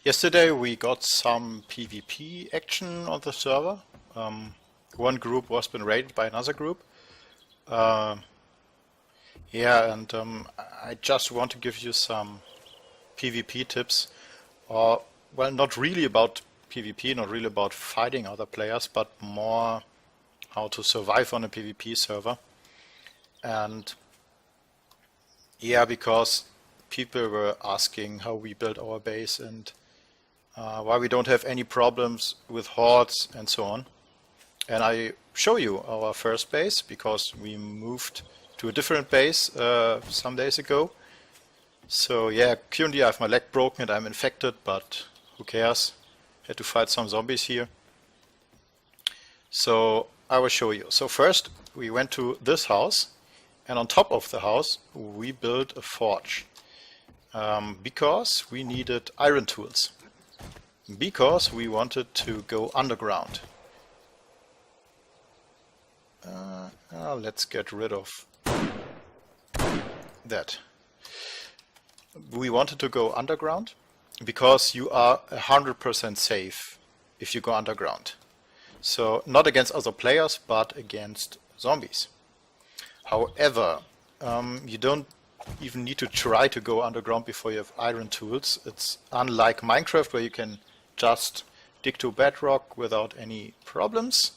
Yesterday we got some PvP action on the server. One group was been raided by another group. I just want to give you some PvP tips, or well, not really about PvP, not really about fighting other players, but more how to survive on a PvP server. And yeah, because people were asking how we build our base and why we don't have any problems with hordes and so on. And I show you our first base, because we moved to a different base some days ago. So yeah, currently I have my leg broken and I'm infected, but who cares? Had to fight some zombies here. So I will show you. So first we went to this house, and on top of the house we built a forge. Because we needed iron tools. Because we wanted to go underground. Let's get rid of that. We wanted to go underground because you are 100% safe if you go underground. So not against other players, but against zombies. However, you don't even need to try to go underground before you have iron tools. It's unlike Minecraft, where you can just dig to bedrock without any problems.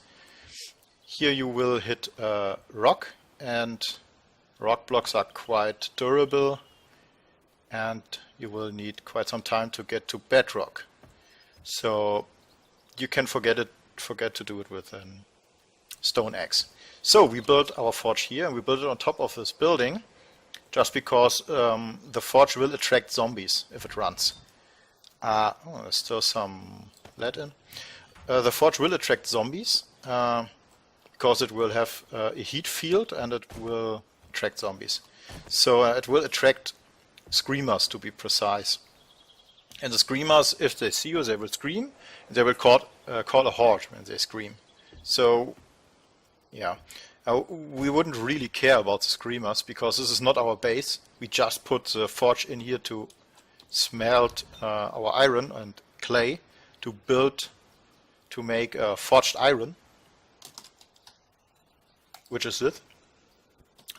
Here you will hit rock, and rock blocks are quite durable, and you will need quite some time to get to bedrock. So you can forget to do it with a stone axe. So we built our forge here, and we built it on top of this building, just because the forge will attract zombies if it runs. There's still some lead in. The forge will attract zombies, because it will have a heat field and it will attract zombies. So it will attract screamers, to be precise. And the screamers, if they see you, they will scream. And they will call a horde when they scream. So yeah, we wouldn't really care about the screamers, because this is not our base. We just put the forge in here to smelt our iron and clay to make forged iron, which is it,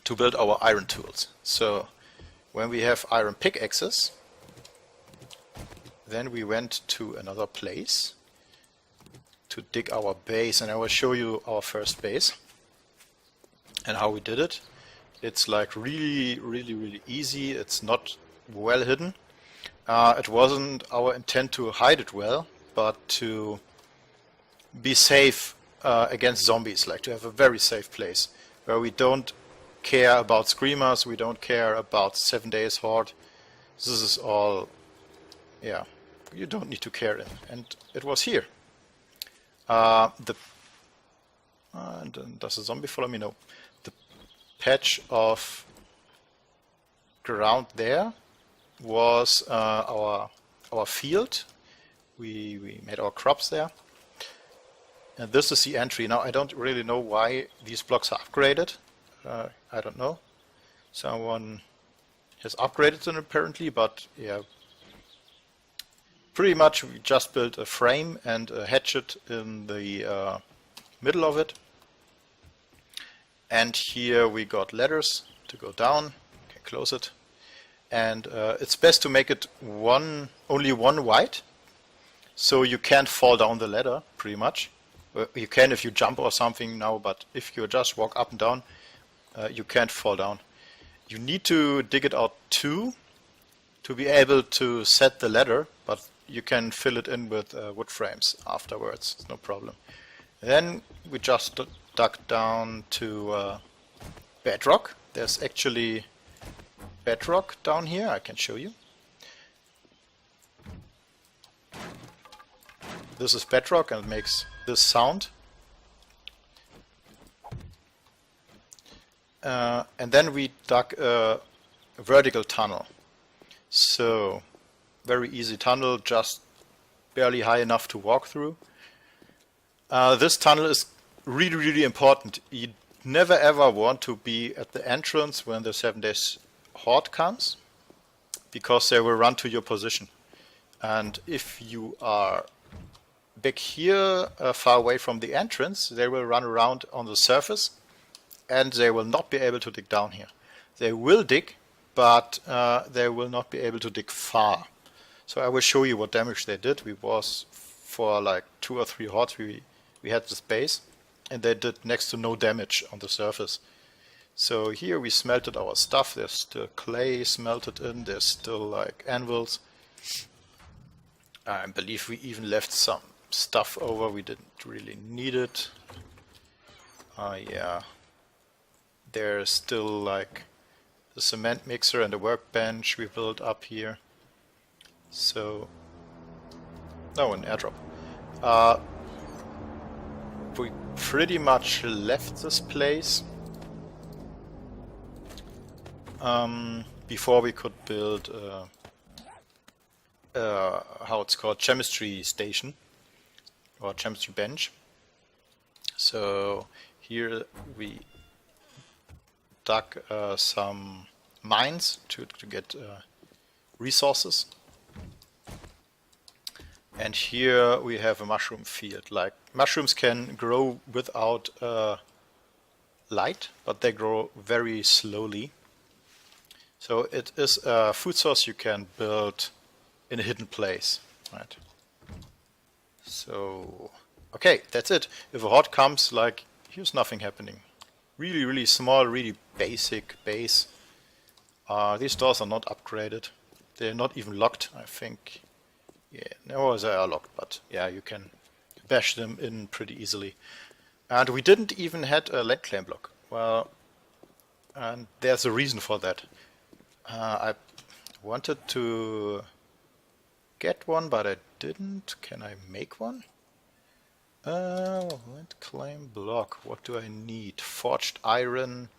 to build our iron tools. So when we have iron pickaxes, then we went to another place to dig our base, and I will show you our first base and how we did it. It's like really easy. It's not well hidden. It wasn't our intent to hide it well, but to be safe against zombies, like to have a very safe place where we don't care about screamers, we don't care about 7 days horde. This is all, yeah, you don't need to care in. And it was here. And does the zombie follow me? No. The patch of ground there was our field. We made our crops there. And this is the entry. Now I don't really know why these blocks are upgraded. I don't know. Someone has upgraded them apparently, but yeah. Pretty much we just built a frame and a hatchet in the middle of it. And here we got ladders to go down. Okay, close it. And it's best to make it only one wide, so you can't fall down the ladder, pretty much. You can if you jump or something now, but if you just walk up and down, you can't fall down. You need to dig it out too, to be able to set the ladder, but you can fill it in with wood frames afterwards, it's no problem. Then we just dug down to bedrock. There's actually bedrock down here, I can show you. This is bedrock, and it makes this sound. And then we dug a vertical tunnel. So very easy tunnel, just barely high enough to walk through. This tunnel is really important. You never ever want to be at the entrance when the 7 days horde comes, because they will run to your position. And if you are back here far away from the entrance, they will run around on the surface and they will not be able to dig down here. They will dig, but they will not be able to dig far. So I will show you what damage they did. We was for like 2 or 3 hordes we had this base, and they did next to no damage on the surface. So here we smelted our stuff. There's still clay smelted in. There's still like anvils. I believe we even left some stuff over. We didn't really need it. Yeah. There's still like the cement mixer and the workbench we built up here. So, oh, an airdrop. We pretty much left this place before we could build how it's called, chemistry station or chemistry bench. So here we dug some mines to get resources. And here we have a mushroom field. Like, mushrooms can grow without light, but they grow very slowly. So it is a food source you can build in a hidden place, right? So, okay, that's it. If a horde comes, like, here's nothing happening. Really, really small, really basic base. These doors are not upgraded. They're not even locked, I think. Yeah, no, they are locked, but yeah, you can bash them in pretty easily. And we didn't even had a land claim block. Well, and there's a reason for that. I wanted to get one, but I didn't. Can I make one? Land claim block. What do I need? Forged iron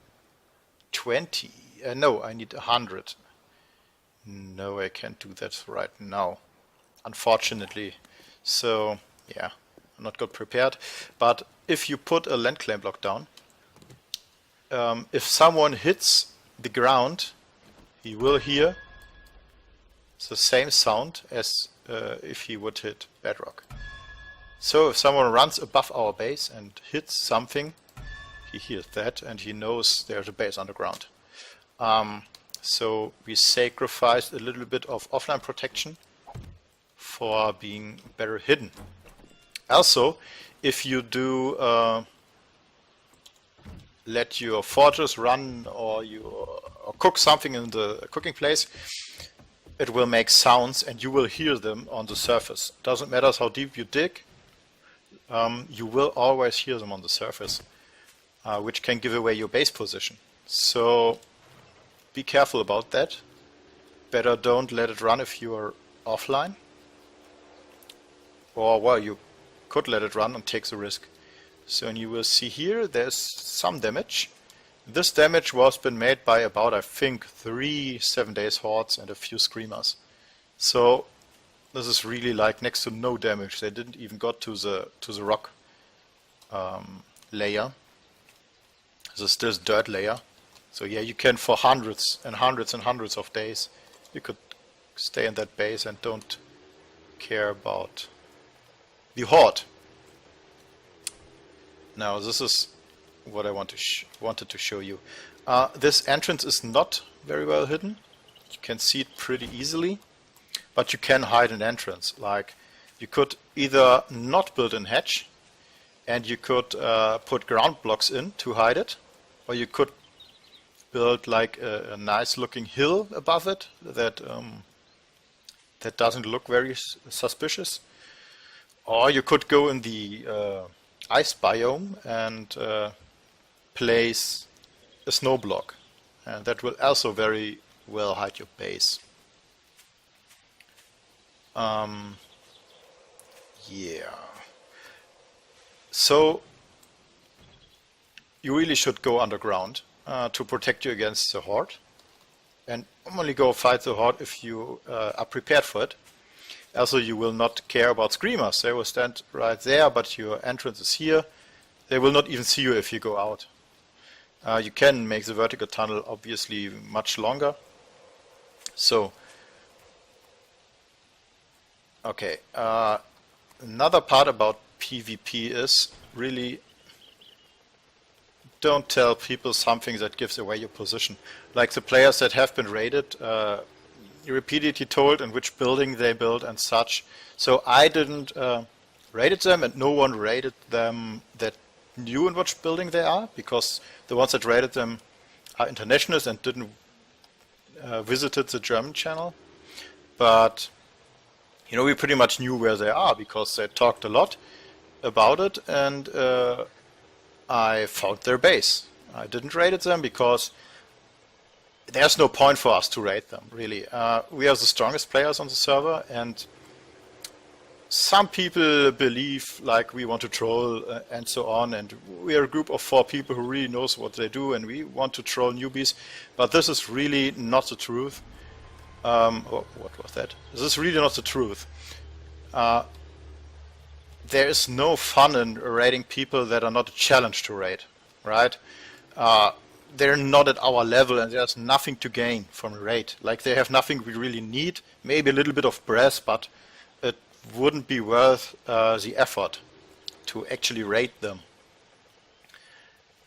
20. No, I need 100. No, I can't do that right now, unfortunately. So yeah, I'm not got prepared. But if you put a land claim block down, if someone hits the ground, he will hear the same sound as if he would hit bedrock. So if someone runs above our base and hits something, he hears that and he knows there's a base underground. So we sacrificed a little bit of offline protection for being better hidden. Also, if you do let your fortress run or cook something in the cooking place, it will make sounds and you will hear them on the surface. Doesn't matter how deep you dig, you will always hear them on the surface, which can give away your base position. So be careful about that. Better don't let it run if you are offline. Or, well, you could let it run and take the risk. So, and you will see here there's some damage. This damage was been made by about, I think, 3 7 days hordes and a few screamers. So this is really like next to no damage. They didn't even got to the rock layer. This is still dirt layer. So yeah, you can for hundreds and hundreds and hundreds of days, you could stay in that base and don't care about the horde. Now this is what I wanted to show you. This entrance is not very well hidden. You can see it pretty easily, but you can hide an entrance. Like, you could either not build a hatch, and you could put ground blocks in to hide it, or you could build like a nice looking hill above it that that doesn't look very suspicious. Or you could go in the ice biome and place a snow block, and that will also very well hide your base. Yeah. So you really should go underground to protect you against the horde, and only go fight the horde if you are prepared for it. Also, you will not care about screamers. They will stand right there, but your entrance is here. They will not even see you if you go out. You can make the vertical tunnel obviously much longer. So Okay. Another part about PvP is really don't tell people something that gives away your position. Like the players that have been raided, repeatedly told in which building they built and such. So I didn't raided them, and no one raided them that knew in which building they are, because the ones that raided them are internationals and didn't visited the German channel. But you know, we pretty much knew where they are because they talked a lot about it, and I found their base. I didn't raid them because there's no point for us to raid them, really. We are the strongest players on the server, and some people believe like we want to troll and so on, and we are a group of 4 people who really knows what they do, and we want to troll newbies, but this is really not the truth. Oh, what was that? This is really not the truth. There is no fun in raiding people that are not a challenge to raid, right? They're not at our level, and there's nothing to gain from a raid. Like, they have nothing we really need, maybe a little bit of breath, but it wouldn't be worth the effort to actually raid them.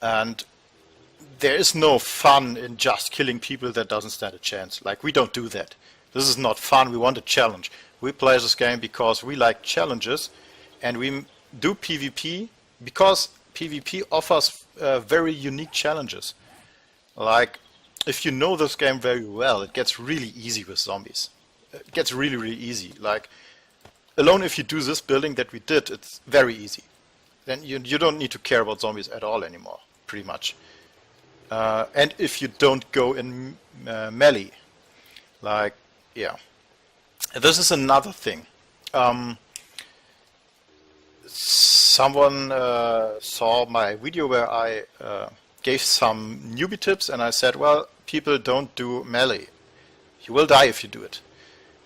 And there is no fun in just killing people that doesn't stand a chance. Like, we don't do that. This is not fun. We want a challenge. We play this game because we like challenges, and we do PvP because PvP offers very unique challenges. Like, if you know this game very well, it gets really easy with zombies. It gets really, really easy. Like, alone if you do this building that we did, it's very easy. Then you don't need to care about zombies at all anymore, pretty much. And if you don't go in melee, like, yeah. This is another thing. Someone saw my video where I gave some newbie tips, and I said, well, people don't do melee. You will die if you do it.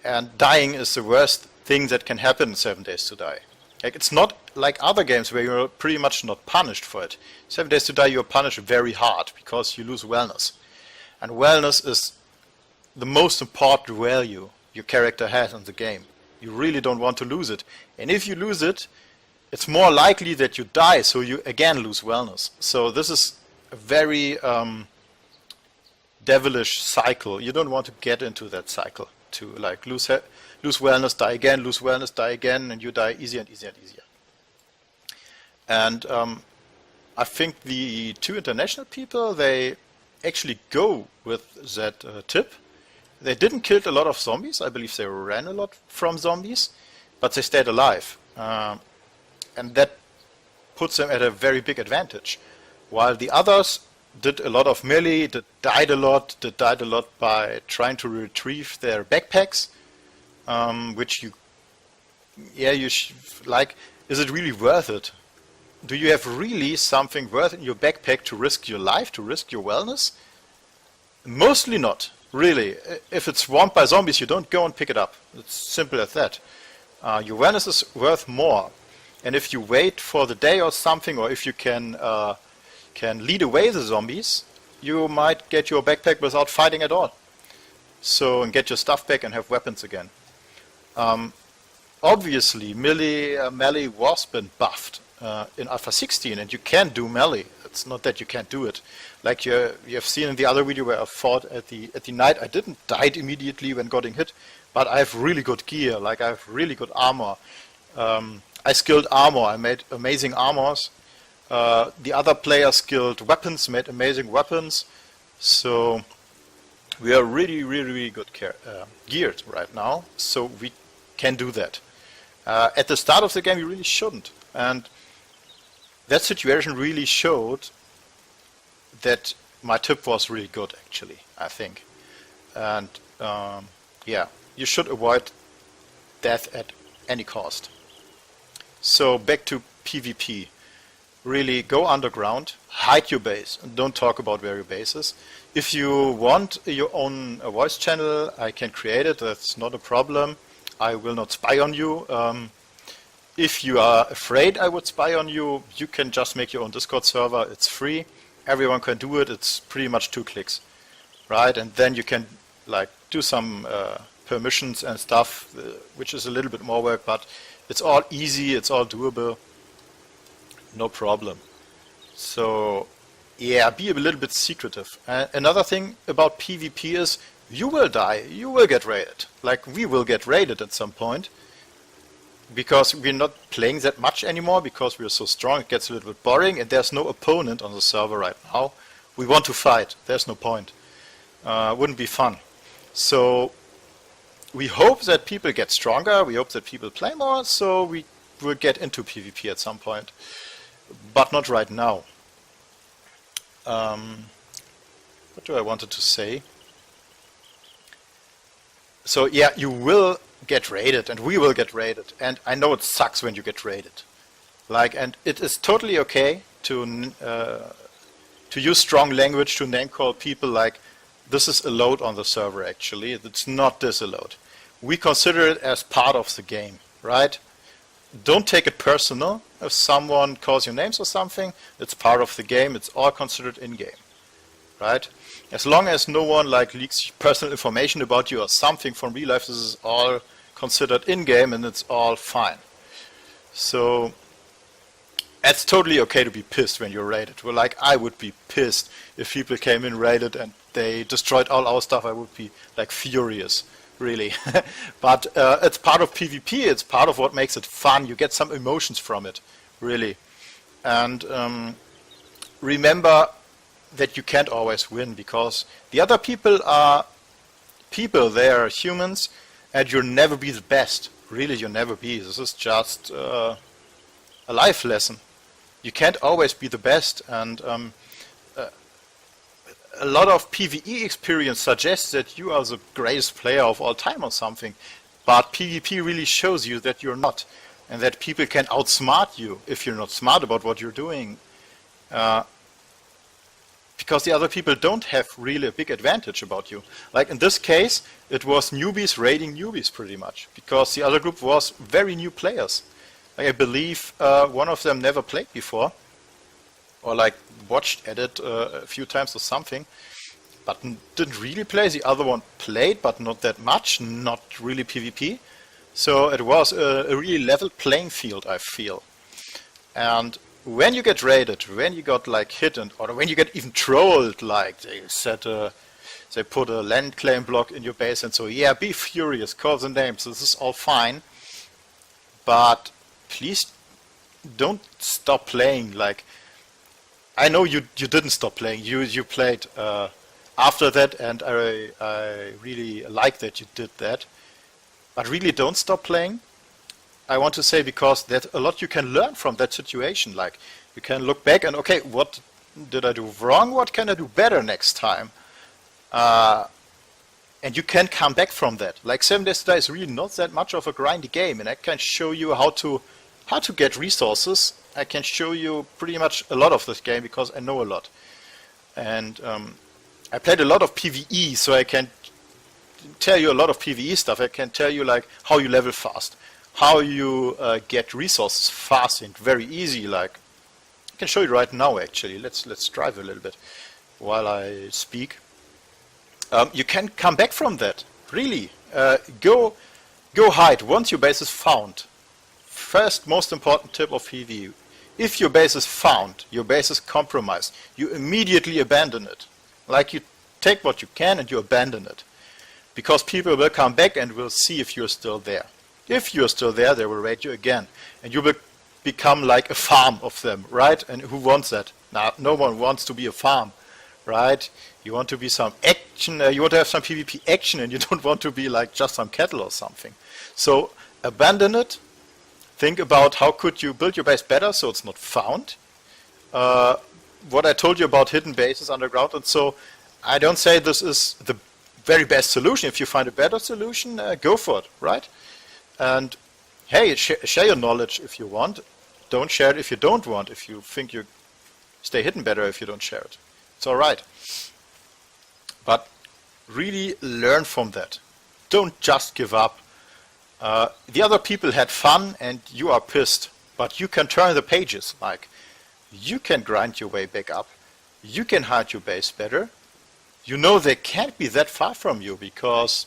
And dying is the worst thing that can happen in 7 Days to Die. Like, it's not like other games where you're pretty much not punished for it. 7 Days to Die, you're punished very hard because you lose wellness. And wellness is the most important value your character has in the game. You really don't want to lose it. And if you lose it, it's more likely that you die, so you again lose wellness. So this is a very devilish cycle. You don't want to get into that cycle, to like lose wellness, die again, lose wellness, die again, and you die easier and easier and easier. And I think the 2 international people, they actually go with that tip. They didn't kill a lot of zombies. I believe they ran a lot from zombies, but they stayed alive. And that puts them at a very big advantage. While the others did a lot of melee, died a lot by trying to retrieve their backpacks, which like, is it really worth it? Do you have really something worth in your backpack to risk your life, to risk your wellness? Mostly not, really. If it's swarmed by zombies, you don't go and pick it up. It's simple as that. Your wellness is worth more. And if you wait for the day or something, or if you can lead away the zombies, you might get your backpack without fighting at all. So, and get your stuff back and have weapons again. Obviously, melee was been buffed in Alpha 16, and you can do melee. It's not that you can't do it. Like you have seen in the other video where I fought at the night, I didn't die immediately when getting hit, but I have really good gear. Like, I have really good armor. I skilled armor. I made amazing armors. The other players skilled weapons, made amazing weapons. So we are really, really, really good geared right now. So we can do that. At the start of the game, we really shouldn't. And that situation really showed that my tip was really good, actually, I think. And yeah, you should avoid death at any cost. So back to PvP. Really go underground, hide your base, and don't talk about where your base is. If you want your own voice channel, I can create it. That's not a problem. I will not spy on you. If you are afraid I would spy on you, you can just make your own Discord server. It's free. Everyone can do it. It's pretty much 2 clicks, right? And then you can like do some permissions and stuff, which is a little bit more work, but it's all easy, it's all doable, no problem. So yeah, be a little bit secretive. Another thing about PvP is you will die, you will get raided. Like we will get raided at some point, because we're not playing that much anymore, because we're so strong, it gets a little bit boring, and there's no opponent on the server right now. We want to fight, there's no point. Wouldn't be fun. So we hope that people get stronger, we hope that people play more, so we will get into PvP at some point. But not right now. What do I wanted to say? So yeah, you will get raided, and we will get raided, and I know it sucks when you get raided. Like, and it is totally okay to use strong language to name call people. Like, this is allowed on the server. Actually, it's not disallowed. We consider it as part of the game, right? Don't take it personal if someone calls you names or something. It's part of the game. It's all considered in-game, right? As long as no one like leaks personal information about you or something from real life, this is all considered in-game, and it's all fine. So it's totally okay to be pissed when you're raided. Well, like, I would be pissed if people came in raided and they destroyed all our stuff. I would be like furious. Really. But it's part of PvP, it's part of what makes it fun. You get some emotions from it, really. And remember that you can't always win, because the other people are people, they are humans, and you'll never be the best. Really, you'll never be. This is just a life lesson. You can't always be the best, and a lot of PvE experience suggests that you are the greatest player of all time or something, but PvP really shows you that you're not, and that people can outsmart you if you're not smart about what you're doing, because the other people don't have really a big advantage about you. Like in this case, it was newbies raiding newbies pretty much, because the other group was very new players. Like, I believe one of them never played before, or like watched at it a few times or something, but didn't really play. The other one played, but not that much, not really PvP. So it was a really level playing field, I feel. And when you get raided, when you got like hit, or when you get even trolled, like they put a land claim block in your base, and so yeah, be furious, call the names. This is all fine, but please don't stop playing. Like, I know you didn't stop playing. You played after that, and I really like that you did that. But really, don't stop playing. I want to say, because there's a lot you can learn from that situation. Like, you can look back and, okay, what did I do wrong? What can I do better next time? And you can come back from that. Like, 7 Days to Die is really not that much of a grindy game, and I can show you how to get resources. I can show you pretty much a lot of this game, because I know a lot. And I played a lot of PvE, so I can tell you a lot of PvE stuff. I can tell you like how you level fast, how you get resources fast and very easy. Like, I can show you right now actually. Let's drive a little bit while I speak. You can come back from that. Really, go hide once your base is found. First most important tip of PvE: if your base is found, your base is compromised, you immediately abandon it. Like, you take what you can and you abandon it, because people will come back and will see if you're still there. If you're still there, they will raid you again, and you will become like a farm of them, right? And who wants that? No one wants to be a farm, right? You want to be some action, you want to have some PvP action, and you don't want to be like just some cattle or something. So abandon it. Think about how could you build your base better so it's not found. What I told you about hidden bases underground, and so I don't say this is the very best solution. If you find a better solution, go for it, right? And hey, share your knowledge if you want. Don't share it if you don't want. If you think you stay hidden better if you don't share it, it's all right. But really learn from that. Don't just give up. The other people had fun and you are pissed, but you can turn the pages. Like, you can grind your way back up. You can hide your base better. You know they can't be that far from you, because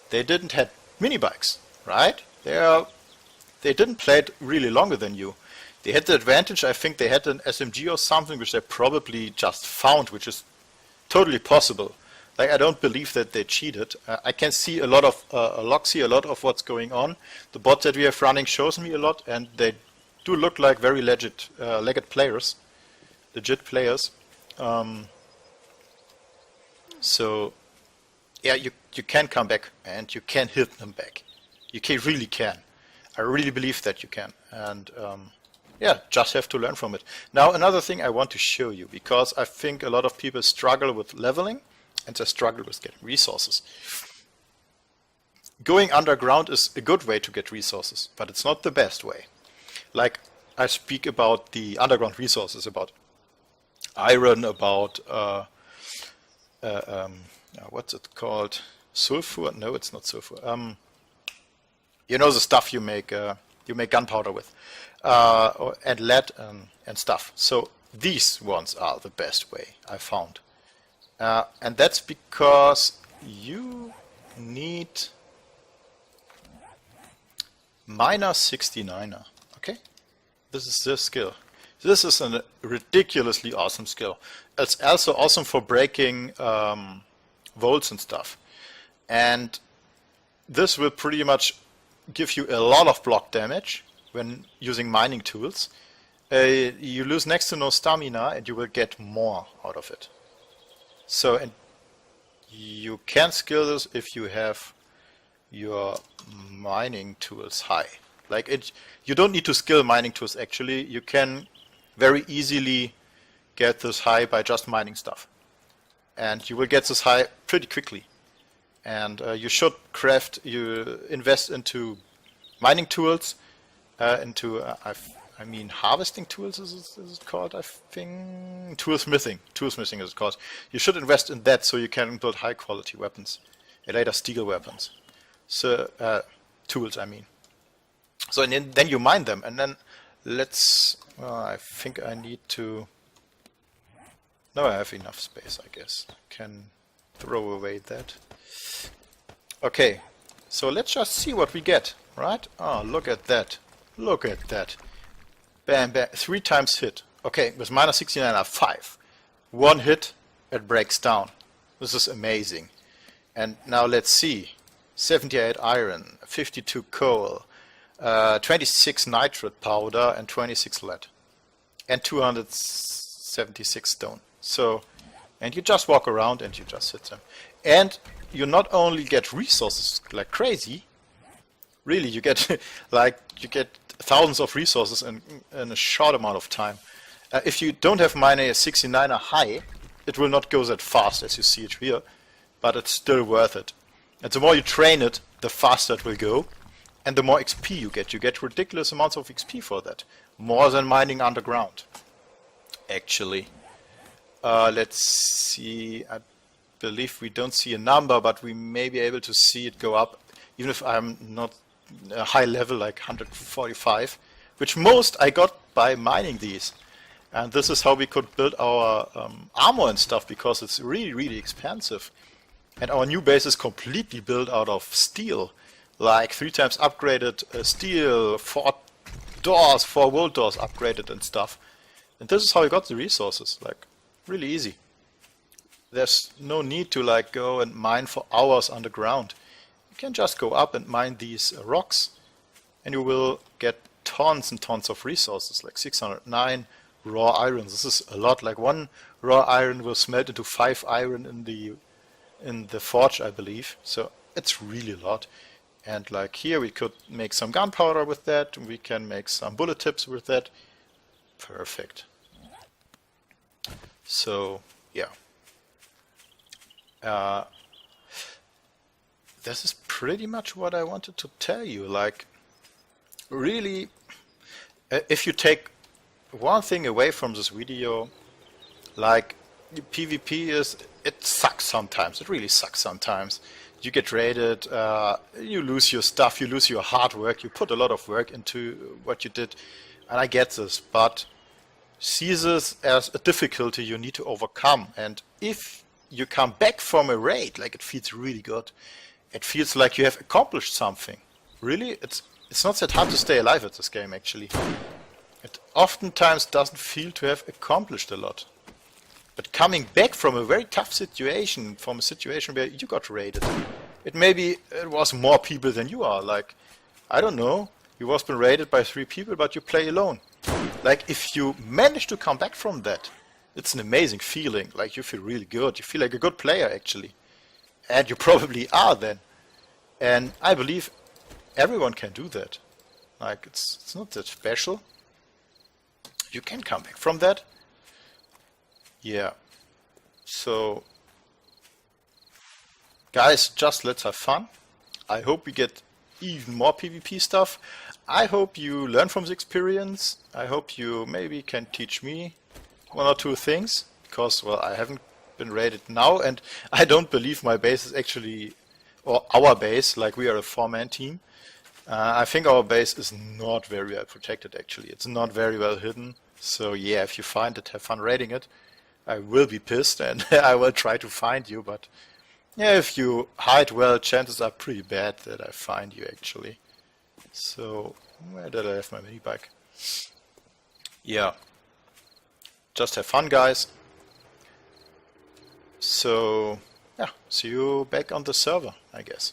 they didn't have mini bikes, right? They didn't play it really longer than you. They had the advantage, I think they had an SMG or something which they probably just found, which is totally possible. Like, I don't believe that they cheated. I can see a lot of logs here, a lot of what's going on. The bot that we have running shows me a lot, and they do look like very legit players. So, yeah, you can come back and you can hit them back. You really can. I really believe that you can. And yeah, just have to learn from it. Now, another thing I want to show you, because I think a lot of people struggle with leveling and they struggle with getting resources. Going underground is a good way to get resources, but it's not the best way. Like, I speak about the underground resources, about iron, about what's it called? Sulfur? No, it's not sulfur. You know, the stuff you make gunpowder with, and lead and stuff. So these ones are the best way, I found, and that's because you need miner 69er. Okay, this is the skill. This is a ridiculously awesome skill. It's also awesome for breaking volts and stuff, and this will pretty much give you a lot of block damage when using mining tools. You lose next to no stamina and you will get more out of it. So, and you can skill this if you have your mining tools high. Like, you don't need to skill mining tools actually. You can very easily get this high by just mining stuff. And you will get this high pretty quickly. And you should invest into mining tools, into harvesting tools is it called? I think toolsmithing. Toolsmithing is it called. You should invest in that so you can build high quality weapons, and later steel weapons. So tools, I mean. So and then you mine them, and then I think I need to. No, I have enough space, I guess. Can throw away that. Okay, so let's just see what we get, right? Oh, look at that. Look at that. Bam, bam. 3 times hit. Okay, with minus 69 are 5. 1 hit, it breaks down. This is amazing. And now let's see. 78 iron, 52 coal, 26 nitrate powder, and 26 lead. And 276 stone. So, and you just walk around and you just hit them. And you not only get resources like crazy, really you get thousands of resources in a short amount of time. If you don't have miner 69er high, it will not go that fast as you see it here, but it's still worth it. And the more you train it, the faster it will go, and the more XP you get. You get ridiculous amounts of XP for that, more than mining underground, actually. Let's see, I believe we don't see a number, but we may be able to see it go up, even if I'm not a high level like 145, which most I got by mining these. And this is how we could build our armor and stuff, because it's really, really expensive. And our new base is completely built out of steel, like 3 times upgraded steel, 4 doors, 4 world doors upgraded and stuff. And this is how we got the resources, like really easy. There's no need to like go and mine for hours underground. You can just go up and mine these rocks, and you will get tons and tons of resources, like 609 raw iron. This is a lot. Like 1 raw iron will smelt into 5 iron in the forge, I believe. So it's really a lot. And like here we could make some gunpowder with that, and we can make some bullet tips with that. Perfect. So yeah. This is pretty much what I wanted to tell you. Like, really, if you take one thing away from this video, like, PvP it sucks sometimes. It really sucks sometimes. You get raided, you lose your stuff, you lose your hard work, you put a lot of work into what you did, and I get this, but see this as a difficulty you need to overcome. And if you come back from a raid, like, it feels really good, it feels like you have accomplished something. Really, it's not that hard to stay alive at this game actually. It oftentimes doesn't feel to have accomplished a lot. But coming back from a very tough situation, from a situation where you got raided, it was more people than you are. Like, I don't know, you was been raided by 3 people, but you play alone. Like, if you manage to come back from that, it's an amazing feeling. Like, you feel really good. You feel like a good player actually, and you probably are then. And I believe everyone can do that. Like, it's not that special. You can come back from that. Yeah. So, guys, just let's have fun. I hope we get even more PvP stuff. I hope you learn from the experience. I hope you maybe can teach me 1 or 2 things. Because, well, I haven't been raided now, and I don't believe my base is actually, or our base, like we are a 4-man team. I think our base is not very well protected actually. It's not very well hidden. So yeah, if you find it, have fun raiding it. I will be pissed and I will try to find you, but yeah, if you hide well, chances are pretty bad that I find you actually. So, where did I have my mini bike? Yeah. Just have fun, guys. So, yeah, see you back on the server, I guess.